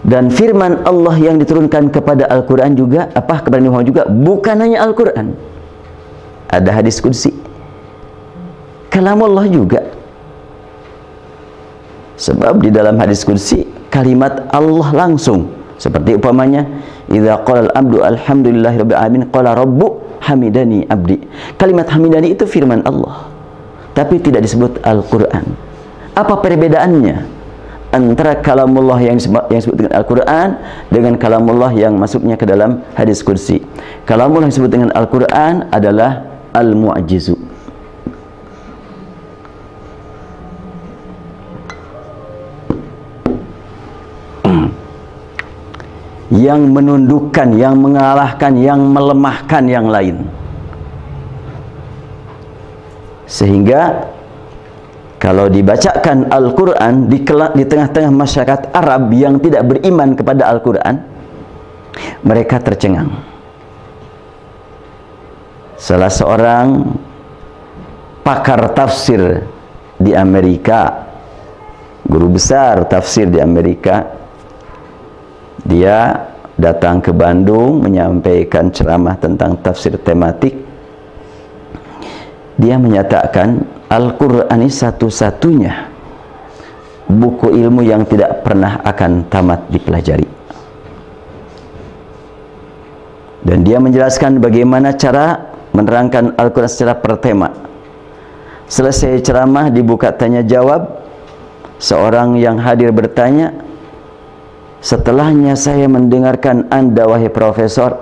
Dan firman Allah yang diturunkan kepada Al-Quran juga, kepada Nabi Muhammad juga, bukan hanya Al-Quran. Ada hadis qudsi, kalamullah juga. Sebab di dalam hadis qudsi kalimat Allah langsung, seperti umpamanya, idza qala al-abdu alhamdulillahirabbil alamin qala rabbu hamidani abdi. Kalimat hamidani itu firman Allah, tapi tidak disebut Al-Quran. Apa perbedaannya antara kalamullah yang disebut dengan Al-Quran dengan kalamullah yang masuknya ke dalam hadis qudsi? Kalamullah yang disebut dengan Al-Quran adalah al-mu'jizu, yang menundukkan, yang mengalahkan, yang melemahkan yang lain. Sehingga kalau dibacakan Al-Quran di tengah-tengah masyarakat Arab yang tidak beriman kepada Al-Quran, mereka tercengang. Salah seorang pakar tafsir di Amerika, guru besar tafsir di Amerika, dia datang ke Bandung menyampaikan ceramah tentang tafsir tematik. Dia menyatakan Al-Quran ini satu-satunya buku ilmu yang tidak pernah akan tamat dipelajari. Dan dia menjelaskan bagaimana cara menerangkan Al-Quran secara per tema. Selesai ceramah dibuka tanya jawab. Seorang yang hadir bertanya, setelahnya saya mendengarkan Anda wahai profesor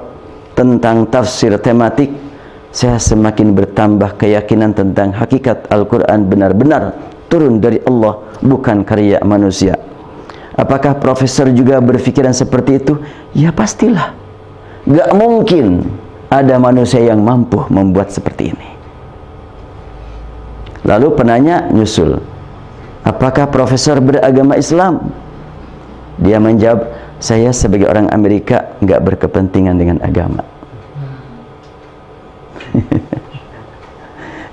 tentang tafsir tematik, saya semakin bertambah keyakinan tentang hakikat Al-Quran benar-benar turun dari Allah, bukan karya manusia. Apakah profesor juga berpikiran seperti itu? Ya pastilah. Gak mungkin ada manusia yang mampu membuat seperti ini. Lalu penanya nyusul, apakah profesor beragama Islam? Dia menjawab, saya sebagai orang Amerika gak berkepentingan dengan agama.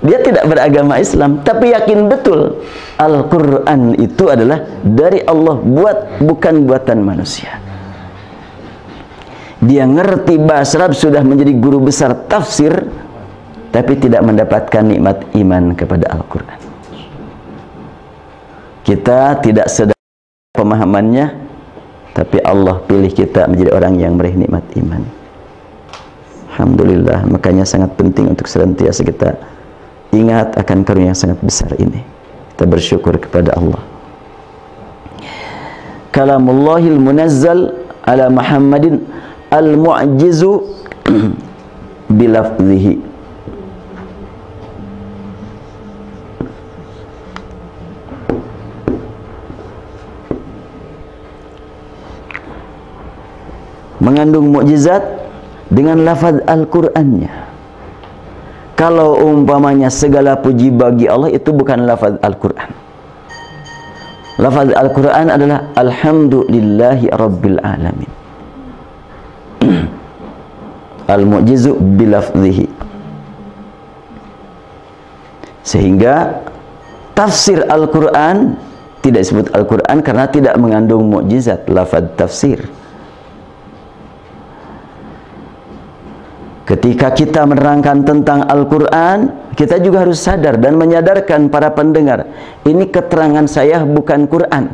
Dia tidak beragama Islam, tapi yakin betul Al-Quran itu adalah dari Allah, bukan buatan manusia. Dia ngerti bahasa Arab, sudah menjadi guru besar tafsir, tapi tidak mendapatkan nikmat iman kepada Al-Quran. Kita tidak sedang pemahamannya, tapi Allah pilih kita menjadi orang yang meraih nikmat iman. Alhamdulillah, makanya sangat penting untuk senantiasa kita ingat akan karunia yang sangat besar ini. Kita bersyukur kepada Allah. Kalamullahil munazzal ala Muhammadin al-mu'jizu bilafzihi. Mengandung mukjizat dengan lafaz Al-Qur'annya. Kalau umpamanya segala puji bagi Allah, itu bukan lafaz Al-Qur'an. Lafaz Al-Qur'an adalah alhamdulillahi rabbil alamin. Al-mu'jizu bilafzihi. Sehingga tafsir Al-Qur'an tidak disebut Al-Qur'an karena tidak mengandung mukjizat lafaz tafsir. Ketika kita menerangkan tentang Al-Quran, kita juga harus sadar dan menyadarkan para pendengar, ini keterangan saya bukan Quran.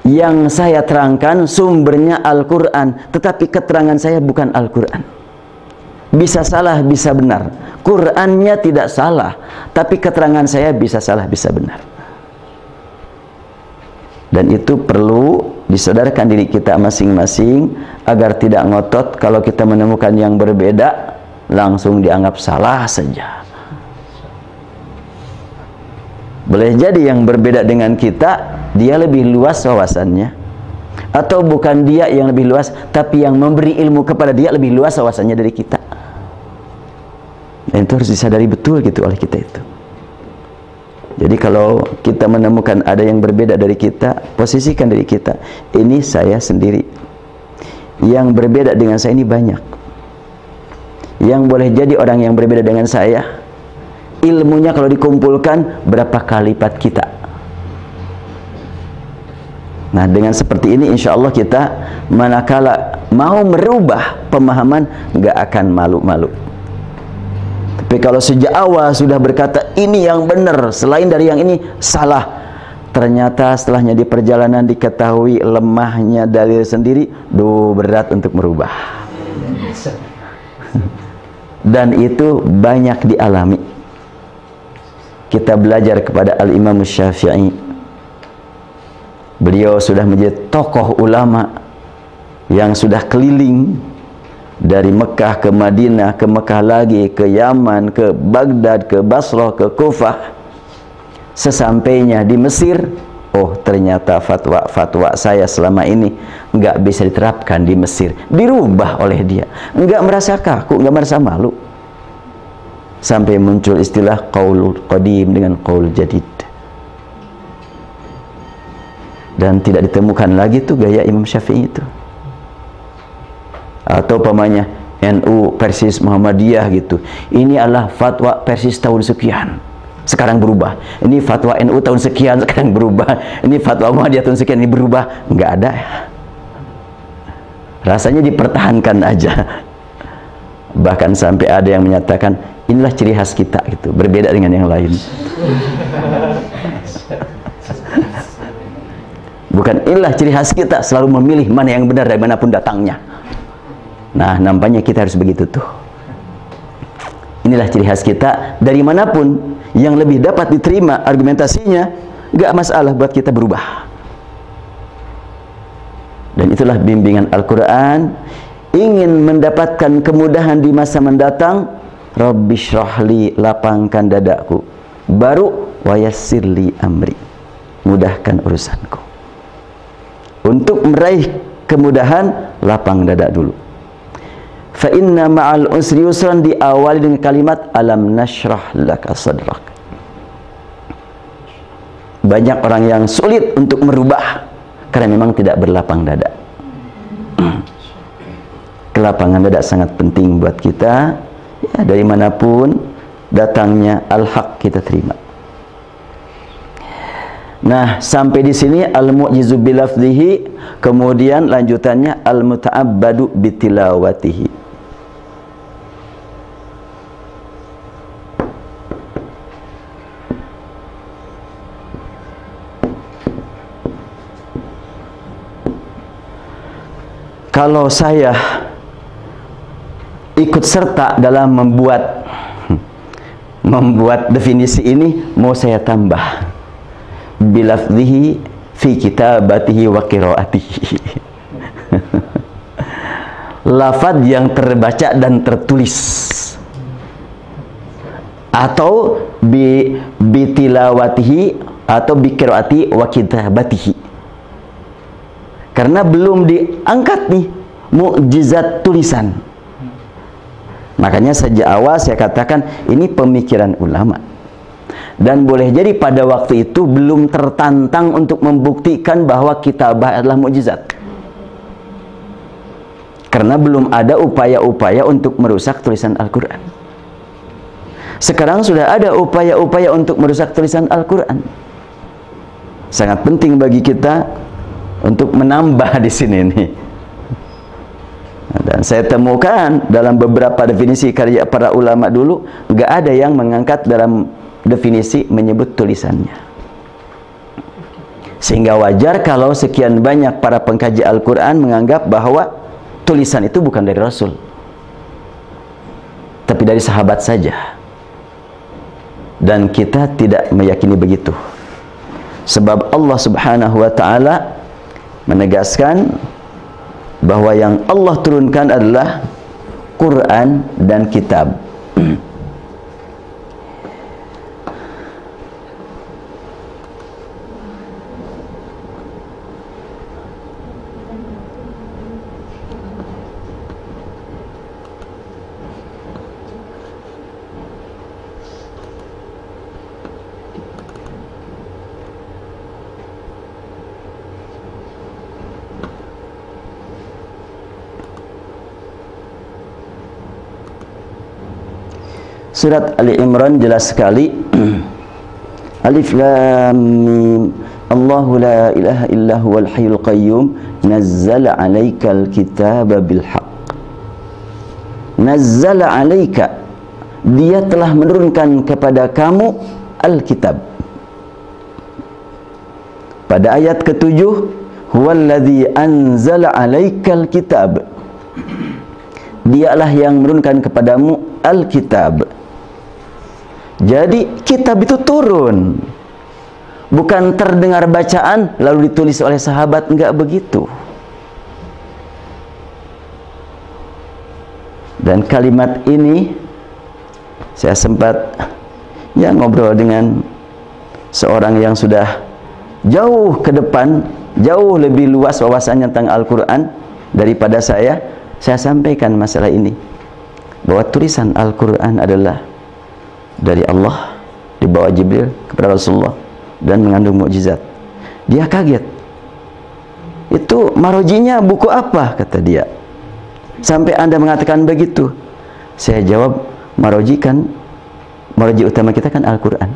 Yang saya terangkan sumbernya Al-Quran, tetapi keterangan saya bukan Al-Quran. Bisa salah, bisa benar. Qurannya tidak salah, tapi keterangan saya bisa salah, bisa benar. Dan itu perlu disadarkan diri kita masing-masing agar tidak ngotot kalau kita menemukan yang berbeda langsung dianggap salah saja. Boleh jadi yang berbeda dengan kita dia lebih luas wawasannya, atau bukan dia yang lebih luas, tapi yang memberi ilmu kepada dia lebih luas wawasannya dari kita. Dan itu harus disadari betul gitu oleh kita itu. Jadi kalau kita menemukan ada yang berbeda dari kita, posisikan diri kita, ini saya sendiri. Yang berbeda dengan saya ini banyak. Yang boleh jadi orang yang berbeda dengan saya, ilmunya kalau dikumpulkan berapa kali lipat kita. Nah, dengan seperti ini insya Allah kita manakala mau merubah pemahaman nggak akan malu-malu. Tapi kalau sejak awal sudah berkata ini yang benar, selain dari yang ini salah, ternyata setelahnya di perjalanan diketahui lemahnya dalil sendiri, berat untuk merubah. Dan itu banyak dialami. Kita belajar kepada Al-Imam Syafi'i. Beliau sudah menjadi tokoh ulama yang sudah keliling dari Mekah ke Madinah, ke Mekah lagi, ke Yaman, ke Baghdad, ke Basrah, ke Kufah. Sesampainya di Mesir, oh ternyata fatwa saya selama ini nggak bisa diterapkan di Mesir, dirubah oleh dia. Nggak merasa kaku, nggak merasa malu. Sampai muncul istilah qaul qadim dengan qaul jadid. Dan tidak ditemukan lagi tuh gaya Imam Syafi'i itu. Atau pamannya NU Persis Muhammadiyah gitu. Ini adalah fatwa Persis tahun sekian, sekarang berubah. Ini fatwa NU tahun sekian, sekarang berubah. Ini fatwa Muhammadiyah tahun sekian, ini berubah. Nggak ada. Rasanya dipertahankan aja. Bahkan sampai ada yang menyatakan inilah ciri khas kita gitu, berbeda dengan yang lain. Bukan inilah ciri khas kita, selalu memilih mana yang benar dari manapun datangnya. Nah, nampaknya kita harus begitu tuh. Inilah ciri khas kita, dari manapun yang lebih dapat diterima argumentasinya, nggak masalah buat kita berubah. Dan itulah bimbingan Al-Quran. Ingin mendapatkan kemudahan di masa mendatang, Rabbi syrahli, lapangkan dadaku. Baru wayassirli amri, mudahkan urusanku. Untuk meraih kemudahan, lapang dada dulu. Fa inna ma'al usri yusran, diawali dengan kalimat alam nashrah laka sadrak. Banyak orang yang sulit untuk merubah karena memang tidak berlapang dada. Kelapangan dada sangat penting buat kita. Ya, dari manapun datangnya al-haq kita terima. Nah, sampai di sini al-mu'jizu bilafzihi, kemudian lanjutannya al-muta'abbadu bitilawatihi. Kalau saya ikut serta dalam membuat definisi ini, mau saya tambah bilafzihi fi kitabatihi wa qiraatihi. Lafaz yang terbaca dan tertulis, atau bitilawatihi atau biqiraati wa kitabatihi. Karena belum diangkat nih mukjizat tulisan. Makanya sejak awal saya katakan ini pemikiran ulama. Dan boleh jadi pada waktu itu belum tertantang untuk membuktikan bahwa kitabah adalah mukjizat. Karena belum ada upaya-upaya untuk merusak tulisan Al-Quran. Sekarang sudah ada upaya-upaya untuk merusak tulisan Al-Quran. Sangat penting bagi kita untuk menambah di sini nih. Dan saya temukan dalam beberapa definisi karya para ulama dulu, nggak ada yang mengangkat dalam definisi menyebut tulisannya. Sehingga wajar kalau sekian banyak para pengkaji Al-Quran menganggap bahwa tulisan itu bukan dari Rasul, tapi dari sahabat saja. Dan kita tidak meyakini begitu. Sebab Allah Subhanahu wa ta'ala menegaskan bahwa yang Allah turunkan adalah Quran dan kitab. Surat Ali Imran jelas sekali. Alif lam mim Allahu la ilaha illa huwal hayyul qayyum nazzala 'alaikal kitaba bil haqq. Nazzala 'alaika, dia telah menurunkan kepada kamu Alkitab. Pada ayat ke-7, huwallazi anzala 'alaikal kitab, dialah yang menurunkan kepadamu Alkitab. Jadi kitab itu turun, bukan terdengar bacaan lalu ditulis oleh sahabat, enggak begitu. Dan kalimat ini saya sempat ngobrol dengan seorang yang sudah jauh ke depan, jauh lebih luas wawasannya tentang Al-Quran daripada saya. Saya sampaikan masalah ini, bahwa tulisan Al-Quran adalah dari Allah, dibawa Jibril kepada Rasulullah, dan mengandung mukjizat. Dia kaget, itu marojinya buku apa, kata dia, sampai Anda mengatakan begitu. Saya jawab, maroji utama kita kan Al-Quran.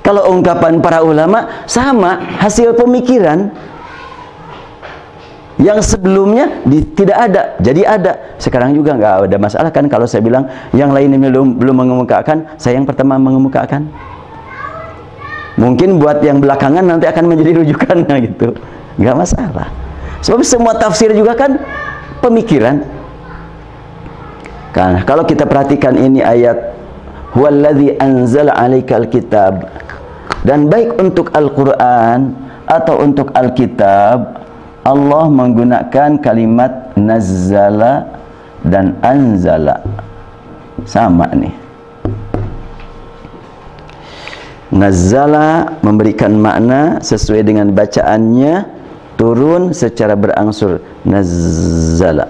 Kalau ungkapan para ulama sama, hasil pemikiran yang sebelumnya tidak ada, jadi ada. Sekarang juga nggak ada masalah kan kalau saya bilang yang lain belum mengemukakan, saya yang pertama mengemukakan. Mungkin buat yang belakangan nanti akan menjadi rujukannya gitu, nggak masalah. Sebab semua tafsir juga kan pemikiran. Karena kalau kita perhatikan ini ayat huwallazi anzala 'alaikal kitab, dan baik untuk Al-Quran atau untuk Alkitab, Allah menggunakan kalimat nazzala dan anzala. Sama nih. Nazzala memberikan makna sesuai dengan bacaannya, turun secara berangsur, nazzala.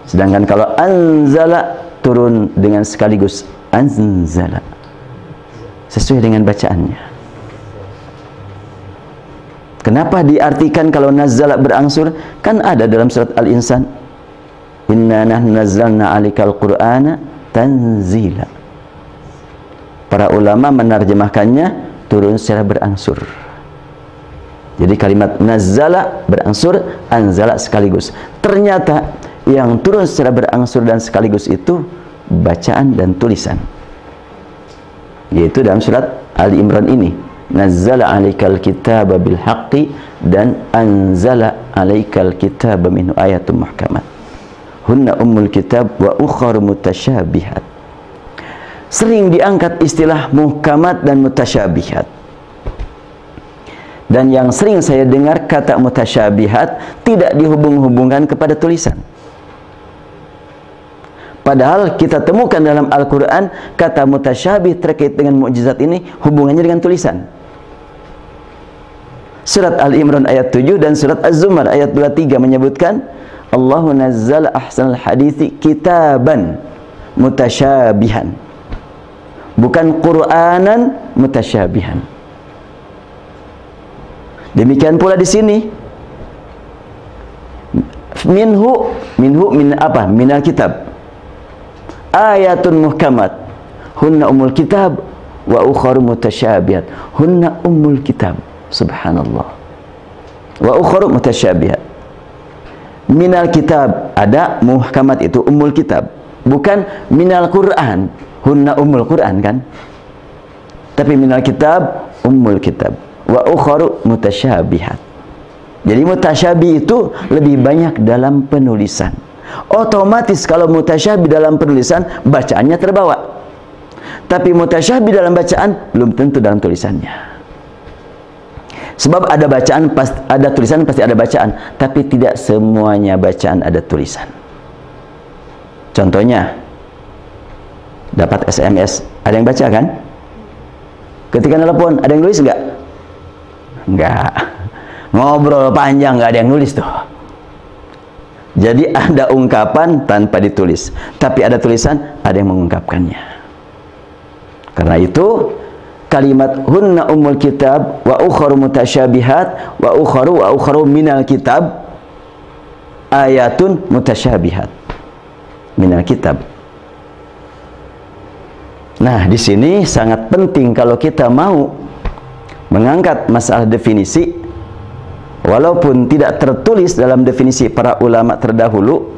Sedangkan kalau anzala, turun dengan sekaligus, anzala, sesuai dengan bacaannya. Kenapa diartikan kalau nazzala berangsur? Kan ada dalam surat Al-Insan, inna nahnu nazzalna 'alaikal qur'ana tanzila. Para ulama menerjemahkannya turun secara berangsur. Jadi kalimat nazzala berangsur, anzala sekaligus. Ternyata yang turun secara berangsur dan sekaligus itu bacaan dan tulisan, yaitu dalam surat Ali Imran ini, nazzala 'alaikal kitaba bil haqqi dan anzala 'alaikal kitaba minhu ayatun muhkamat hunna ummul kitab wa ukhra mutasyabihat. Sering diangkat istilah muhkamat dan mutasyabihat. Dan yang sering saya dengar kata mutasyabihat tidak dihubung-hubungkan kepada tulisan. Padahal kita temukan dalam Al-Quran kata mutasyabih terkait dengan mukjizat ini hubungannya dengan tulisan. Surat Al-Imran ayat 7 dan surat Az-Zumar ayat 23 menyebutkan Allahu nazzala ahsanal hadithi kitaban mutasyabihan, bukan Qur'anan mutasyabihan. Demikian pula di sini min apa? Minal kitab ayatun muhkamat hunna ummul kitab wa ukhra mutasyabihat hunna ummul kitab. Subhanallah. Wa ukhra mutasyabihat. Minal kitab ada muhkamat, itu ummul kitab, bukan minal Quran, hunna ummul Quran kan, tapi minal kitab ummul kitab wa ukhra mutasyabihat. Jadi mutasyabih itu lebih banyak dalam penulisan. Otomatis kalau mutasyabih dalam penulisan, bacaannya terbawa. Tapi mutasyabih dalam bacaan belum tentu dalam tulisannya. Sebab ada bacaan, ada tulisan, pasti ada bacaan, tapi tidak semuanya bacaan ada tulisan. Contohnya, dapat SMS, ada yang baca kan? Ketika nelpon, ada yang nulis enggak? Enggak. Ngobrol panjang, enggak ada yang nulis tuh. Jadi ada ungkapan tanpa ditulis, tapi ada tulisan, ada yang mengungkapkannya. Karena itu kalimat hunna ummul kitab wa ukhra mutasyabihat wa ukhra minal kitab ayatun mutasyabihat minal kitab. Nah, di sini sangat penting kalau kita mau mengangkat masalah definisi, walaupun tidak tertulis dalam definisi para ulama terdahulu,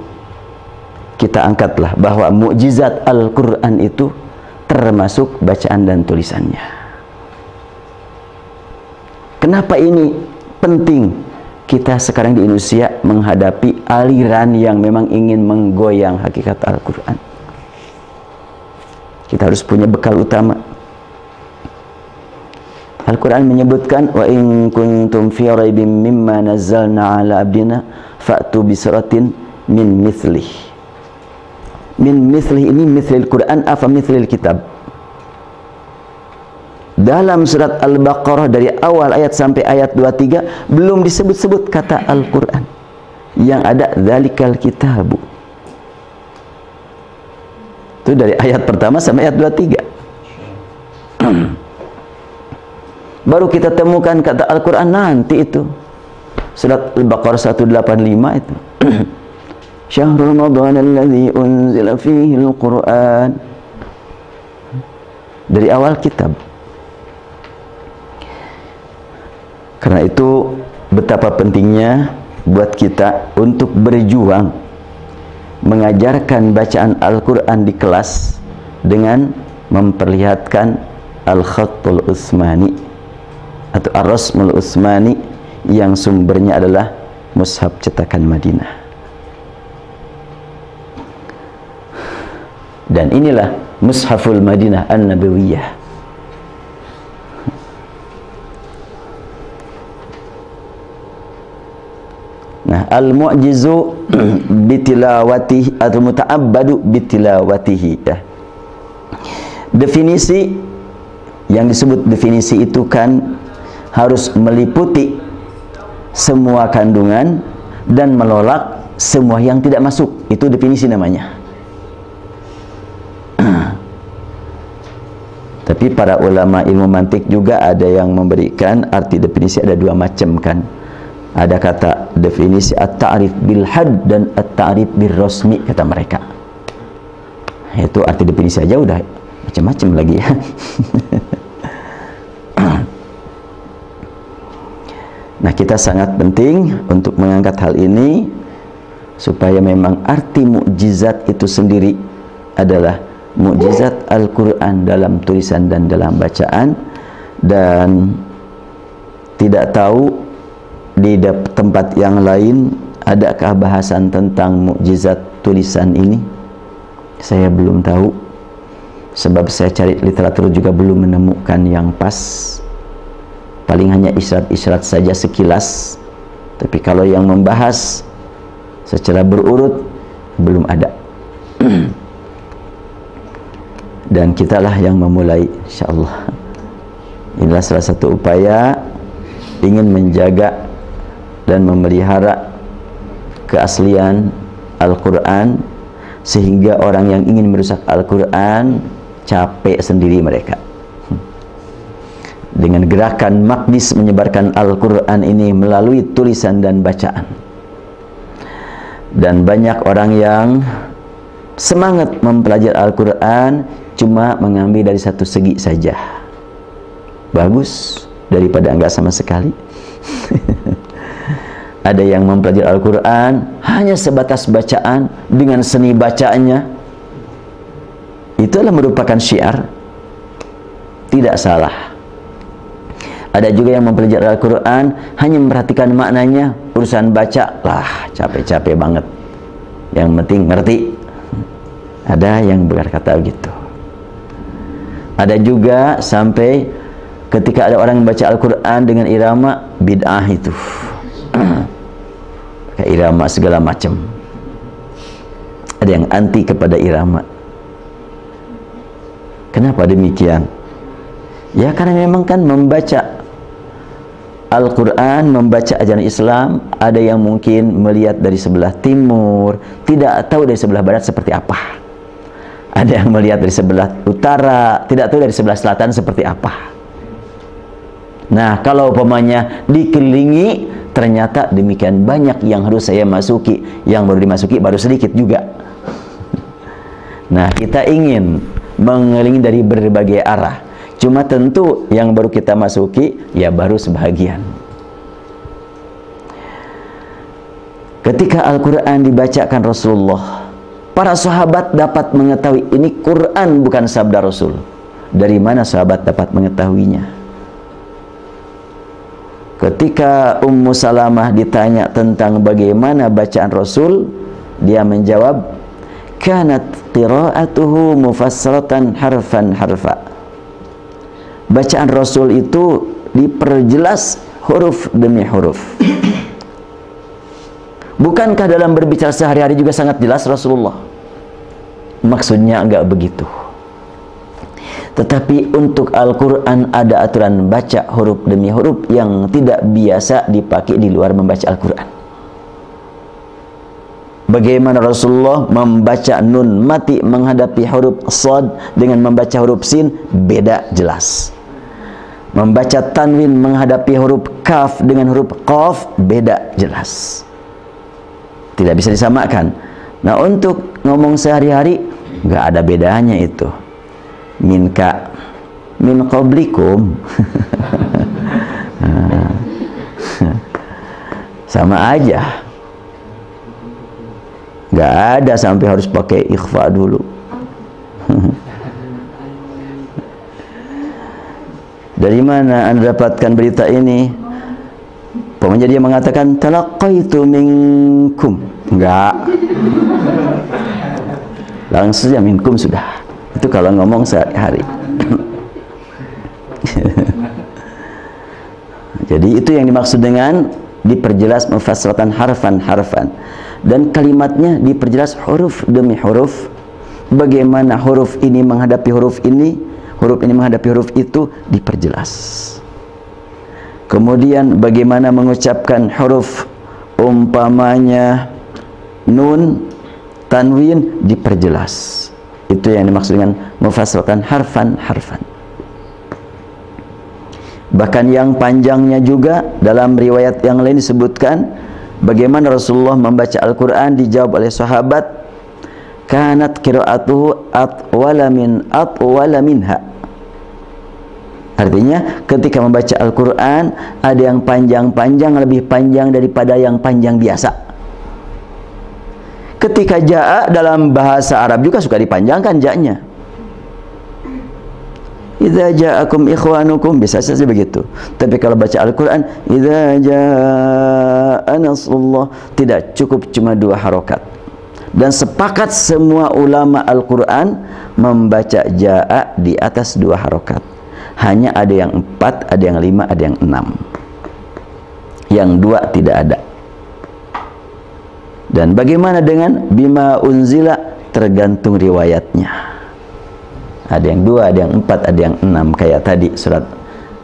kita angkatlah bahwa mukjizat Al-Quran itu termasuk bacaan dan tulisannya. Kenapa ini penting? Kita sekarang di Indonesia menghadapi aliran yang memang ingin menggoyang hakikat Al-Quran. Kita harus punya bekal utama. Al-Quran menyebutkan, wa in kuntum fi raibim mimma nazzalna ala abdina fa'tu bi suratin min mithlih. Min mithlih ini mithlil Quran apa mithlil kitab? Dalam surat Al-Baqarah dari awal ayat sampai ayat 23 belum disebut-sebut kata Al-Quran. Yang ada dzalikal kitabu. Itu dari ayat pertama sampai ayat 23. Baru kita temukan kata Al-Quran nanti itu. Surat Al-Baqarah 185 itu. Syahrul Ramadan alladzi unzila fihi al-Quran. Dari awal kitab. Karena itu betapa pentingnya buat kita untuk berjuang mengajarkan bacaan Al-Quran di kelas dengan memperlihatkan Al-Khattul Utsmani atau Ar-Rasmul Utsmani yang sumbernya adalah mushaf cetakan Madinah. Dan inilah Mushaful Madinah An-Nabawiyah. Nah, al-mu'jizu bitilawatihi atau muta'abbadu bitilawatihi ya. Definisi yang disebut definisi itu kan harus meliputi semua kandungan dan menolak semua yang tidak masuk. Itu definisi namanya. Tapi para ulama ilmu mantik juga ada yang memberikan arti definisi ada dua macam kan. Ada kata definisi at-ta'rif bil had dan at-ta'rif bil rasmi kata mereka. Itu arti definisi aja udah macam-macam lagi ya. Nah, kita sangat penting untuk mengangkat hal ini supaya memang arti mukjizat itu sendiri adalah mukjizat Al-Quran dalam tulisan dan dalam bacaan, dan tidak tahu di tempat yang lain adakah bahasan tentang mukjizat tulisan ini. Saya belum tahu, sebab saya cari literatur juga belum menemukan yang pas. Paling hanya isyarat-isyarat saja sekilas. Tapi kalau yang membahas secara berurut belum ada. Dan kitalah yang memulai, insyaallah. Inilah salah satu upaya ingin menjaga dan memelihara keaslian Al-Quran, sehingga orang yang ingin merusak Al-Quran capek sendiri mereka. Dengan gerakan magnis menyebarkan Al-Quran ini melalui tulisan dan bacaan. Dan banyak orang yang semangat mempelajari Al-Quran cuma mengambil dari satu segi saja. Bagus daripada enggak sama sekali. Ada yang mempelajari Al-Quran hanya sebatas bacaan dengan seni bacaannya. Itulah merupakan syiar. Tidak salah. Ada juga yang mempelajari Al-Quran hanya memperhatikan maknanya. Urusan baca lah capek-capek banget. Yang penting ngerti. Ada yang berkata begitu. Ada juga sampai ketika ada orang membaca Al-Quran dengan irama bid'ah itu. Kayak irama segala macam. Ada yang anti kepada irama. Kenapa demikian? Ya karena memang kan membaca Al-Quran, membaca ajaran Islam, ada yang mungkin melihat dari sebelah timur, tidak tahu dari sebelah barat seperti apa. Ada yang melihat dari sebelah utara, tidak tahu dari sebelah selatan seperti apa. Nah, kalau umpamanya dikelilingi, ternyata demikian banyak yang harus saya masuki, yang baru dimasuki baru sedikit juga. Nah, kita ingin mengelilingi dari berbagai arah. Cuma tentu yang baru kita masuki ya baru sebahagian. Ketika Al-Quran dibacakan Rasulullah, para sahabat dapat mengetahui ini Quran bukan sabda Rasul. Dari mana sahabat dapat mengetahuinya? Ketika Ummu Salamah ditanya tentang bagaimana bacaan Rasul, dia menjawab, kanat qira'atuhu mufassaratan harfan harfa. Bacaan Rasul itu diperjelas huruf demi huruf. Bukankah dalam berbicara sehari-hari juga sangat jelas Rasulullah? Maksudnya enggak begitu. Tetapi untuk Al-Quran ada aturan baca huruf demi huruf yang tidak biasa dipakai di luar membaca Al-Quran. Bagaimana Rasulullah membaca nun mati menghadapi huruf shad dengan membaca huruf sin, beda jelas. Membaca tanwin menghadapi huruf kaf dengan huruf qaf, beda jelas. Tidak bisa disamakan. Nah, untuk ngomong sehari-hari nggak ada bedanya itu. Minka min qablikum sama aja, nggak ada sampai harus pakai ikhfa dulu. Dari mana Anda dapatkan berita ini? Pokoknya dia mengatakan talaqaitu minkum, enggak, langsung saja minkum sudah. Itu kalau ngomong sehari-hari. Jadi itu yang dimaksud dengan diperjelas mufassaratan harfan. Dan kalimatnya diperjelas huruf demi huruf. Bagaimana huruf ini menghadapi huruf ini menghadapi huruf itu diperjelas. Kemudian bagaimana mengucapkan huruf umpamanya nun, tanwin diperjelas. Itu yang dimaksud dengan mufassaratan harfan. Bahkan yang panjangnya juga dalam riwayat yang lain disebutkan bagaimana Rasulullah membaca Al-Quran, dijawab oleh sahabat, kanat qira'atuhu atwala minha. Artinya ketika membaca Al-Quran ada yang panjang-panjang, lebih panjang daripada yang panjang biasa. Ketika ja'a dalam bahasa Arab juga suka dipanjangkan ja'nya. Idza ja'akum ikhwanukum, bisa saja begitu. Tapi kalau baca Al-Quran, idza ja'a nasrullah, tidak cukup cuma 2 harokat. Dan sepakat semua ulama Al-Quran membaca ja'a di atas 2 harokat. Hanya ada yang 4, ada yang 5, ada yang 6. Yang 2 tidak ada. Dan bagaimana dengan bima unzila, tergantung riwayatnya. Ada yang 2, ada yang 4, ada yang 6. Kayak tadi surat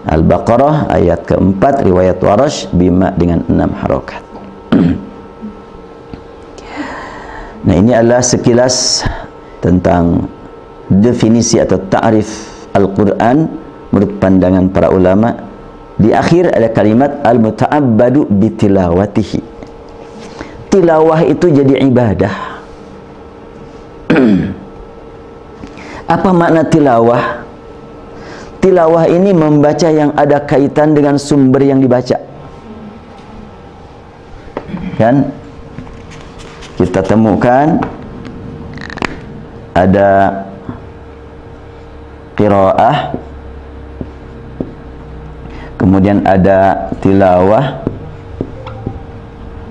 Al-Baqarah ayat ke-4 riwayat Warash, bima dengan 6 harokat. Nah, ini adalah sekilas tentang definisi atau ta'rif Al-Quran menurut pandangan para ulama. Di akhir ada kalimat al-muta'abbadu bitilawatihi. Tilawah itu jadi ibadah. Apa makna tilawah? Tilawah ini membaca yang ada kaitan dengan sumber yang dibaca. Kan? Kita temukan ada qiraah, kemudian ada tilawah,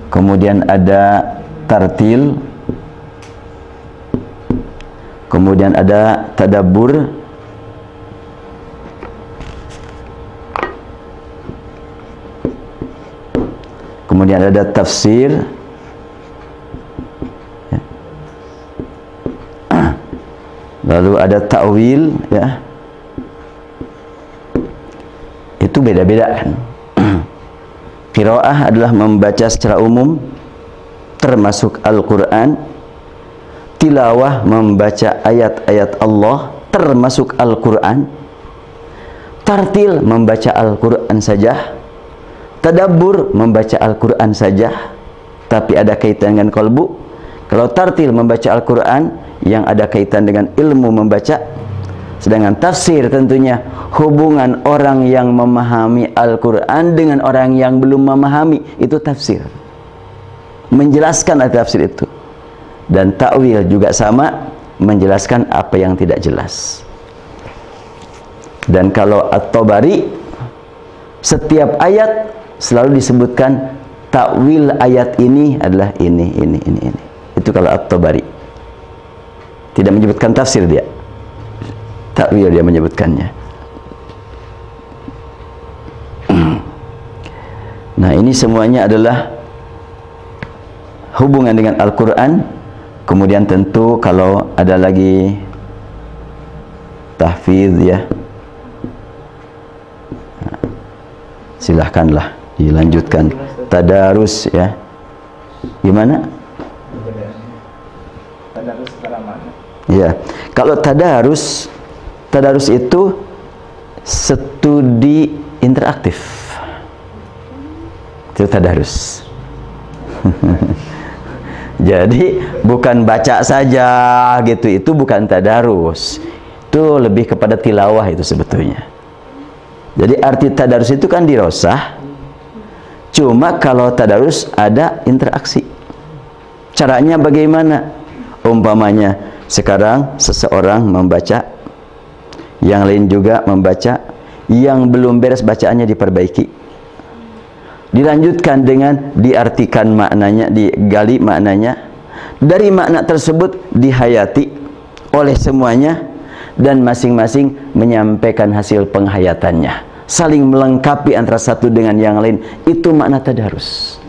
kemudian ada tartil, kemudian ada tadabbur, kemudian ada tafsir, lalu ada ta'wil, ya. Itu beda-beda kan. Qiraah adalah membaca secara umum termasuk Al-Quran. Tilawah membaca ayat-ayat Allah termasuk Al-Quran. Tartil membaca Al-Quran saja. Tadabbur membaca Al-Quran saja tapi ada kaitan dengan qalbu. Kalau tartil membaca Al-Quran yang ada kaitan dengan ilmu membaca, Sedangkan tafsir tentunya hubungan orang yang memahami Al-Quran dengan orang yang belum memahami, itu tafsir. Menjelaskan arti tafsir itu. Dan ta'wil juga sama, menjelaskan apa yang tidak jelas. Dan kalau At-Tabari, setiap ayat selalu disebutkan ta'wil ayat ini adalah ini. Itu kalau At-Tabari. Tidak menyebutkan tafsir dia. Ta'wil dia menyebutkannya. Nah, ini semuanya adalah hubungan dengan Al-Quran. Kemudian tentu kalau ada lagi tahfidz ya, silahkanlah dilanjutkan. Tadarus ya. Gimana? Tadarus secara mana? Ya, kalau tadarus itu studi interaktif. Itu tadarus. Jadi bukan baca saja gitu, itu bukan tadarus. Itu lebih kepada tilawah itu sebetulnya. Jadi arti tadarus itu kan dirosah. Cuma kalau tadarus ada interaksi. Caranya bagaimana? Umpamanya sekarang seseorang membaca, yang lain juga membaca, yang belum beres bacaannya diperbaiki, dilanjutkan dengan diartikan maknanya, digali maknanya, dari makna tersebut dihayati oleh semuanya, dan masing-masing menyampaikan hasil penghayatannya, saling melengkapi antara satu dengan yang lain. Itu makna tadarus.